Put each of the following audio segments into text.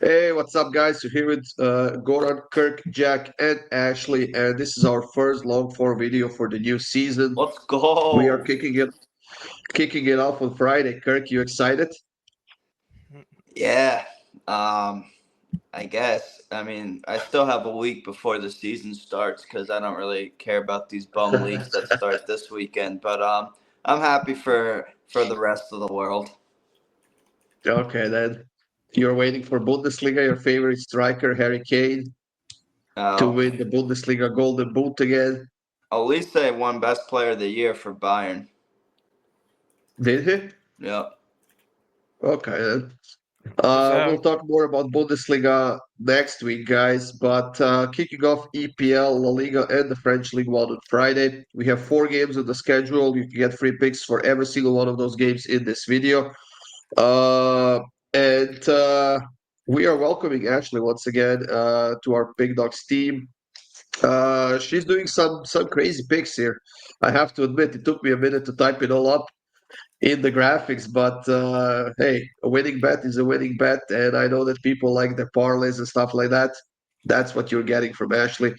Hey, what's up, guys? We're here with Goran, Kirk, Jack, and Ashley, and this is our first long form video for the new season. Let's We are go. kicking it off on Friday. Kirk, you excited? Yeah. Um, I guess. I mean, I still have a week before the season starts because I don't really care about these bum leagues that start this weekend. But I'm happy for the rest of the world. Okay, then you're waiting for Bundesliga, your favorite striker, Harry Kane, to Uh, win the Bundesliga Golden Boot again. at least they won Best Player of the Year for Bayern. Did he? Yep. Okay, then. We'll Deserved. talk more about Bundesliga next week, guys. But kicking off EPL, La Liga, and the French League One on Friday. We have 4 games on the schedule. You can get free picks for every single one of those games in this video. And we are welcoming Ashley once again to our Pick Dawgz team. She's doing some crazy picks here. I have to admit, it took me a minute to type it all up in the graphics, but hey, a winning bet is a winning bet, and I know that people like the parlays and stuff like that. That's what you're getting from Ashley.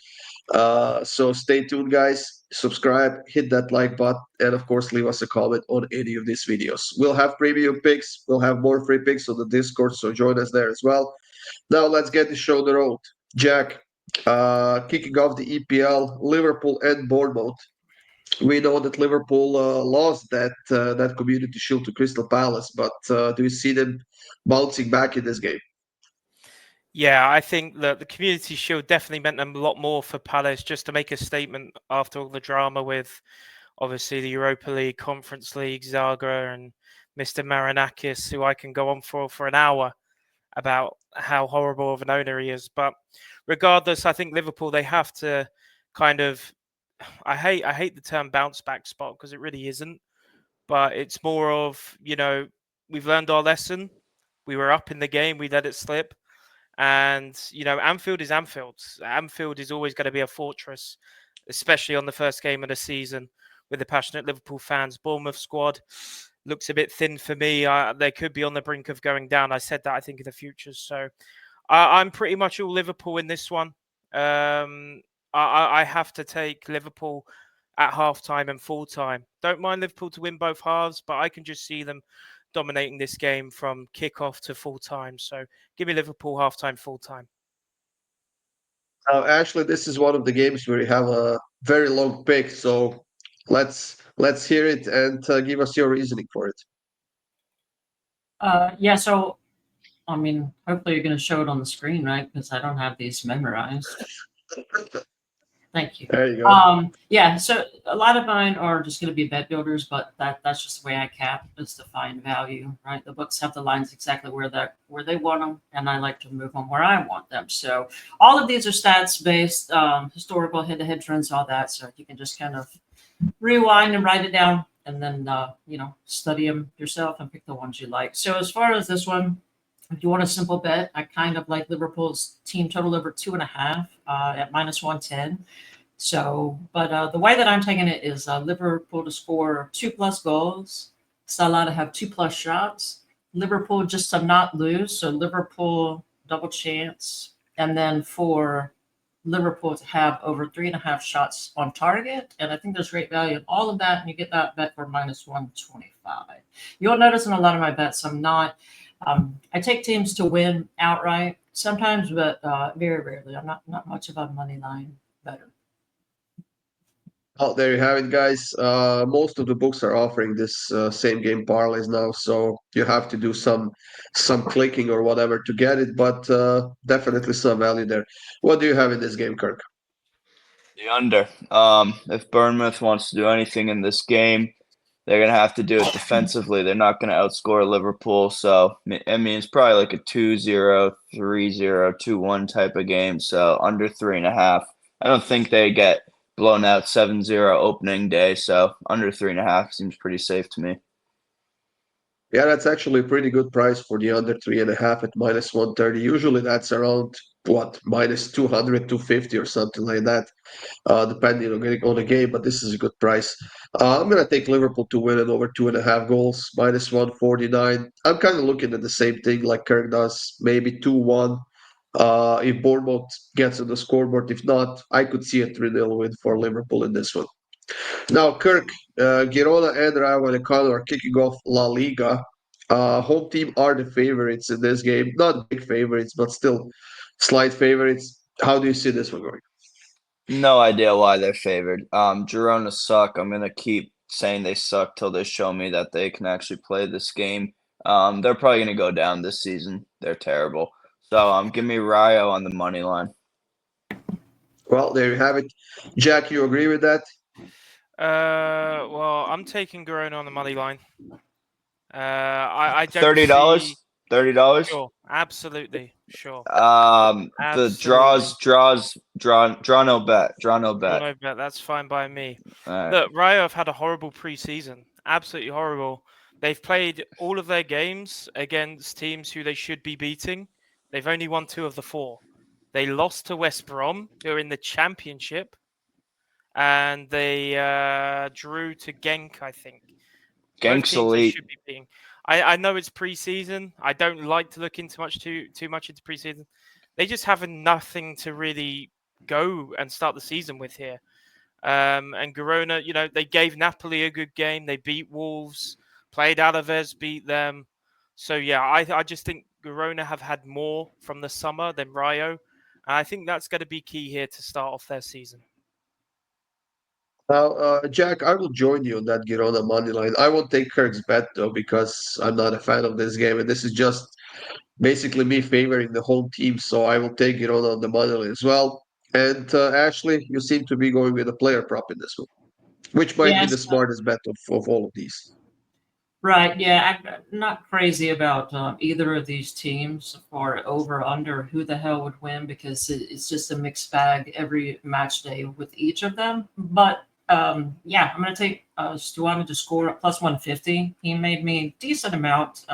So stay tuned, guys. Subscribe, hit that like button, and of course, leave us a comment on any of these videos. We'll have premium picks. We'll have more free picks on the Discord, so join us there as well. Now let's get the show on the road. Jack, kicking off the EPL, Liverpool and Bournemouth. We know that Liverpool lost that Community Shield to Crystal Palace, but do you see them bouncing back in this game? Yeah, I think that the Community Shield definitely meant a lot more for Palace just to make a statement after all the drama with obviously the Europa League, Conference League, Zagra and Mr. Marinakis, who I can go on for an hour about how horrible of an owner he is. But regardless, I think Liverpool, they have to kind of I hate the term bounce back spot because it really isn't. But it's more of, we've learned our lesson. We were up in the game, we let it slip. And, Anfield is Anfield. Anfield is always going to be a fortress, especially on the first game of the season with the passionate Liverpool fans. Bournemouth squad looks a bit thin for me. They could be on the brink of going down. I said that, I think, in the future. So I'm pretty much all Liverpool in this one. I have to take Liverpool at halftime and full time. Don't mind Liverpool to win both halves, but I can just see them dominating this game from kickoff to full time. So give me Liverpool halftime, full time. Ashley, this is one of the games where you have a very long pick, so let's hear it and give us your reasoning for it. Yeah, so I mean, hopefully you're going to show it on the screen, right? Because I don't have these memorized. Thank you. There you go. Yeah, so a lot of mine are just going to be bet builders, but that's just the way I cap is to find value, right? The books have the lines exactly where they want them, and I like to move them where I want them. So all of these are stats based, historical head-to-head trends, all that. So you can just kind of rewind and write it down, and then study them yourself and pick the ones you like. So as far as this one, if you want a simple bet, I kind of like Liverpool's team total over 2.5 at -110. So, but the way that I'm taking it is Liverpool to score 2+ goals, Salah to have 2+ shots, Liverpool just to not lose. So Liverpool double chance, and then for Liverpool to have over 3.5 shots on target. And I think there's great value in all of that. And you get that bet for -125. You'll notice in a lot of my bets, I'm not, I take teams to win outright sometimes, but very rarely. I'm not much of a money line better. Oh, there you have it, guys. Most of the books are offering this same game parlays now, so you have to do some clicking or whatever to get it, but definitely some value there. What do you have in this game, Kirk? The under. If Bournemouth wants to do anything in this game, they're gonna have to do it defensively. They're not gonna outscore Liverpool. So I mean, it's probably like a 2-0, 3-0, 2-1 type of game. So under 3.5. I don't think they get blown out 7-0 opening day. So under 3.5 seems pretty safe to me. Yeah, that's actually a pretty good price for the under 3.5 at -130. Usually that's around what, minus 200, 250 or something like that, depending on the game, but this is a good price. I'm going to take Liverpool to win it over 2.5 goals, minus 149. I'm kind of looking at the same thing like Kirk does, maybe 2-1. If Bournemouth gets on the scoreboard, if not, I could see a 3-0 win for Liverpool in this one. Now, Kirk, Girona and Rayo Vallecano are kicking off La Liga. Home team are the favorites in this game. Not big favorites, but still slight favorites. How do you see this one going? No idea why they're favored. Girona suck. I'm gonna keep saying they suck till they show me that they can actually play this game. They're probably gonna go down this season. They're terrible. So give me Rayo on the money line. Well, there you have it. Jack, you agree with that? Well, I'm taking Girona on the money line. I don't $30. see. $30. Sure, absolutely, sure. The Absolutely. draw no bet. Draw no Draw bet. no bet. That's fine by me. All right. Look, Rayo have had a horrible preseason. Absolutely horrible. They've played all of their games against teams who they should be beating. They've only won 2 of the 4. They lost to West Brom, who are in the Championship, and they drew to Genk, I think. Both Genk's teams they elite. should be beating. I know it's preseason. I don't like to look into too much into preseason. They just have nothing to really go and start the season with here. And Girona, they gave Napoli a good game. They beat Wolves, played Alaves, beat them. So yeah, I just think Girona have had more from the summer than Rayo. And I think that's going to be key here to start off their season. Now, Jack, I will join you on that Girona money line. I won't take Kirk's bet though because I'm not a fan of this game, and this is just basically me favoring the home team. So I will take Girona on the money line as well. And Ashley, you seem to be going with a player prop in this one, which might be the Yes, smartest bet of all of these. right. Yeah, I'm not crazy about either of these teams for over or under who the hell would win because it's just a mixed bag every match day with each of them. But yeah, I'm going to take Stuani to score at plus 150. He made me a decent amount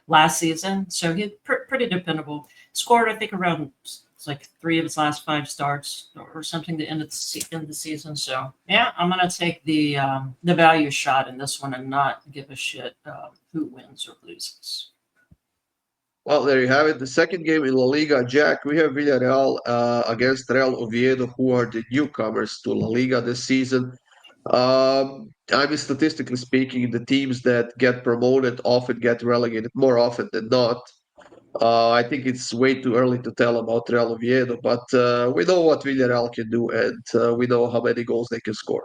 last season, so he's pretty dependable. Scored, I think, around it's like 3 of his last 5 starts or something to end of the season. So yeah, I'm gonna take the value shot in this one and not give a shit who wins or loses. Well, there you have it. The second game in La Liga, Jack, we have Villarreal against Real Oviedo, who are the newcomers to La Liga this season. I mean, statistically speaking, the teams that get promoted often get relegated more often than not. I think it's way too early to tell about Real Oviedo, but we know what Villarreal can do, and we know how many goals they can score.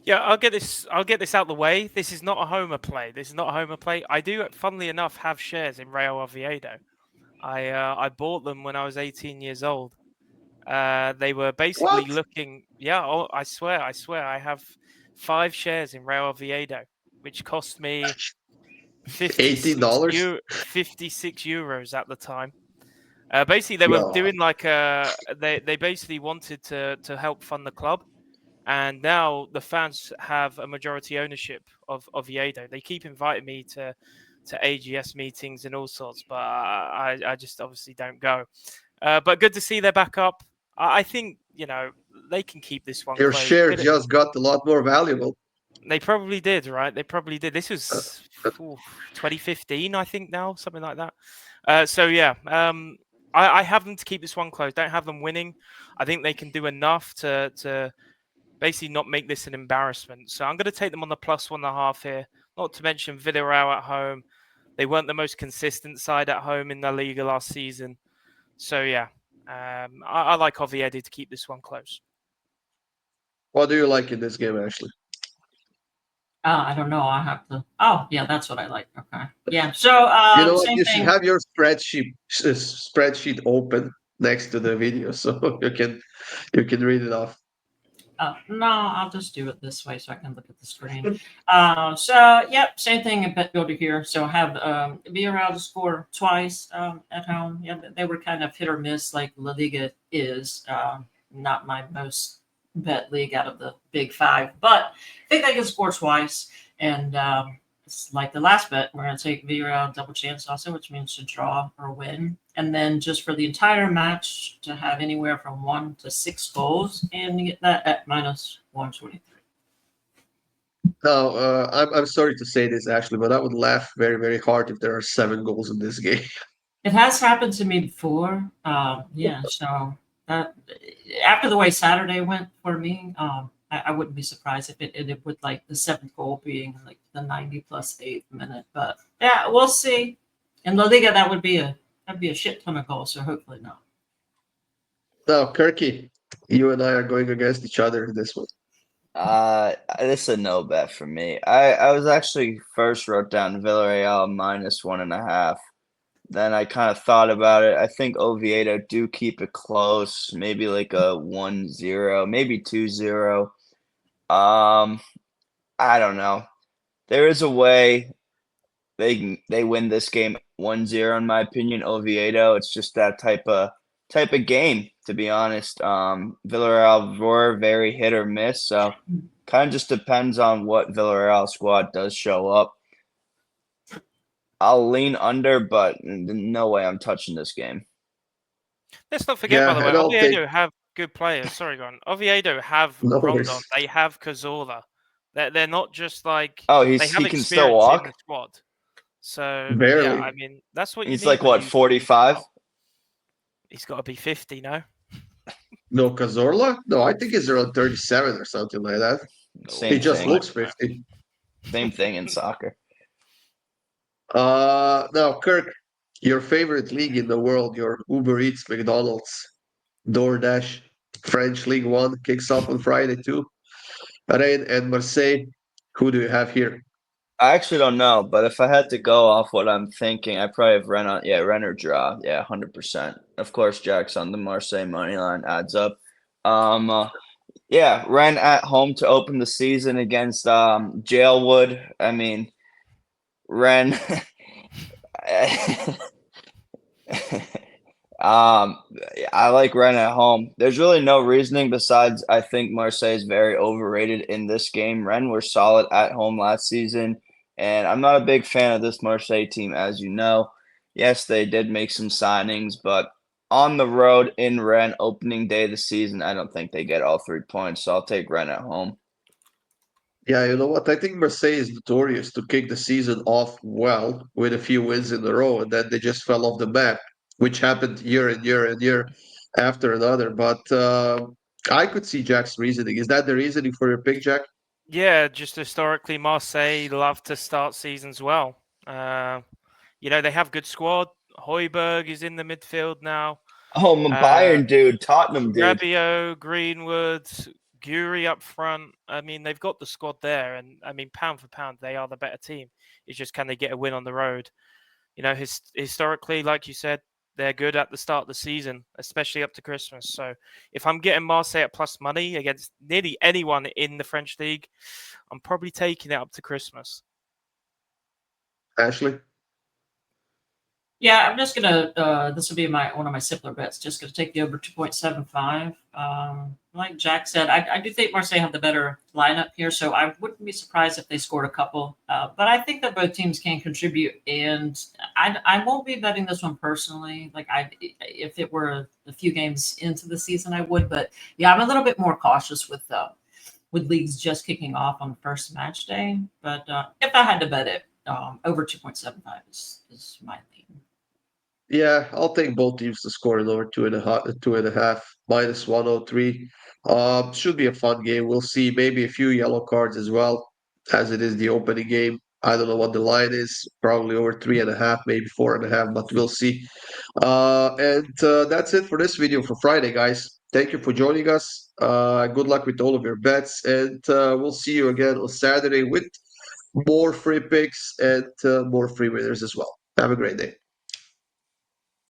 Yeah, I'll get this out of the way. This is not a homer play. I do, funnily enough, have shares in Real Oviedo. I bought them when I was 18 years old. They were basically What? looking. Yeah, oh, I swear, I have 5 shares in Real Oviedo, which cost me 56 $18? 56 euros at the time. Basically, they were No. doing like they basically wanted to help fund the club. And now the fans have a majority ownership of Oviedo. They keep inviting me to AGS meetings and all sorts, but I just obviously don't go. But good to see they're back up. I think, they can keep this one Your close. share just got a lot more valuable. They probably did, right? They probably did. This was 2015, I think now, something like that. So yeah, I have them to keep this one close. Don't have them winning. I think they can do enough to basically not make this an embarrassment. So I'm going to take them on the plus 1.5 here. Not to mention Villarreal at home. They weren't the most consistent side at home in the Liga last season. So yeah, I like Oviedo to keep this one close. What do you like in this game, Ashley? I don't know. I have to. Oh, yeah, that's what I like. Okay. Yeah. So You know what? same You should thing. have your spreadsheet open next to the video so you can read it off. No, I'll just do it this way so I can look at the screen. So, yep, same thing in Bet Builder here. So I have Villarreal to score twice at home. Yeah, they were kind of hit or miss like LaLiga is. Not my most bet league out of the big 5, but I think they can score twice. And it's like the last bet, we're going to take Villarreal double chance also, which means to draw or win. And then just for the entire match to have anywhere from 1 to 6 goals, and you get that at minus 123. Now, I'm sorry to say this, Ashley, but I would laugh very, very hard if there are 7 goals in this game. It has happened to me before. Yeah, so that, after the way Saturday went for me, I wouldn't be surprised if it ended with like the 7th goal being like the 90 plus 8th minute. But yeah, we'll see. In La Liga, that'd be a shit ton of goals. So hopefully not. Now, Kirky, you and I are going against each other in this one. This is a no bet for me. I was actually first wrote down Villarreal minus 1.5. Then I kind of thought about it. I think Oviedo do keep it close, maybe like a 1-0, maybe 2-0. I don't know. There is a way they win this game 1-0 in my opinion. Oviedo, it's just that type of game, to be honest. Villarreal were very hit or miss, so kind of just depends on what Villarreal squad does show up. I'll lean under, but no way I'm touching this game. Let's not forget, by the way, I don't Oviedo think. have good players. Sorry, Gon. Oviedo have No Rondon. worries. They have Cazorla. They're not just like Oh, they he have can still experience in walk? the squad. So yeah, Barely. I mean that's what you He's need. like when what, you- 45? He's got to be 50, no? No, Cazorla? No, I think he's around 37 or something like that. Same He just thing. looks 50. Same thing in soccer. Now, Kirk, your favorite league in the world, your Uber Eats, McDonald's, DoorDash, French League One kicks off on Friday too. Rennes and Marseille. Who do you have here? I actually don't know, but if I had to go off what I'm thinking, I probably have Rennes on. Yeah, Rennes or draw. Yeah, 100%. Of course, Jack's on the Marseille money line adds up. Yeah, Rennes at home to open the season against Jailwood. I mean, Rennes. I like Rennes at home. There's really no reasoning besides I think Marseille is very overrated in this game. Rennes were solid at home last season, and I'm not a big fan of this Marseille team, as you know. Yes, they did make some signings, but on the road in Rennes, opening day of the season, I don't think they get all 3 points, so I'll take Rennes at home. Yeah, you know what? I think Marseille is notorious to kick the season off well with a few wins in a row, and then they just fell off the map, which happened year and year and year after another. But I could see Jack's reasoning. Is that the reasoning for your pick, Jack? Yeah, just historically, Marseille love to start seasons well. They have good squad. Højbjerg is in the midfield now. Oh, I'm a Bayern dude, Tottenham dude. Rabiot, Greenwood, Guri up front. I mean, they've got the squad there, and I mean, pound for pound, they are the better team. It's just can they get a win on the road? Historically, like you said, they're good at the start of the season, especially up to Christmas. So if I'm getting Marseille at plus money against nearly anyone in the French league, I'm probably taking it up to Christmas. Ashley? Yeah, I'm just gonna. This will be one of my simpler bets. Just gonna take the over 2.75. Like Jack said, I do think Marseille have the better lineup here, so I wouldn't be surprised if they scored a couple. But I think that both teams can contribute, and I won't be betting this one personally. Like if it were a few games into the season, I would. But yeah, I'm a little bit more cautious with leagues just kicking off on the first match day. But if I had to bet it, over 2.75 is my lead. Yeah, I'll take both teams to score in over 2.5, minus 103. Should be a fun game. We'll see maybe a few yellow cards as well, as it is the opening game. I don't know what the line is, probably over 3.5, maybe 4.5, but we'll see. And that's it for this video for Friday, guys. Thank you for joining us. Good luck with all of your bets, and we'll see you again on Saturday with more free picks and more free winners as well. Have a great day.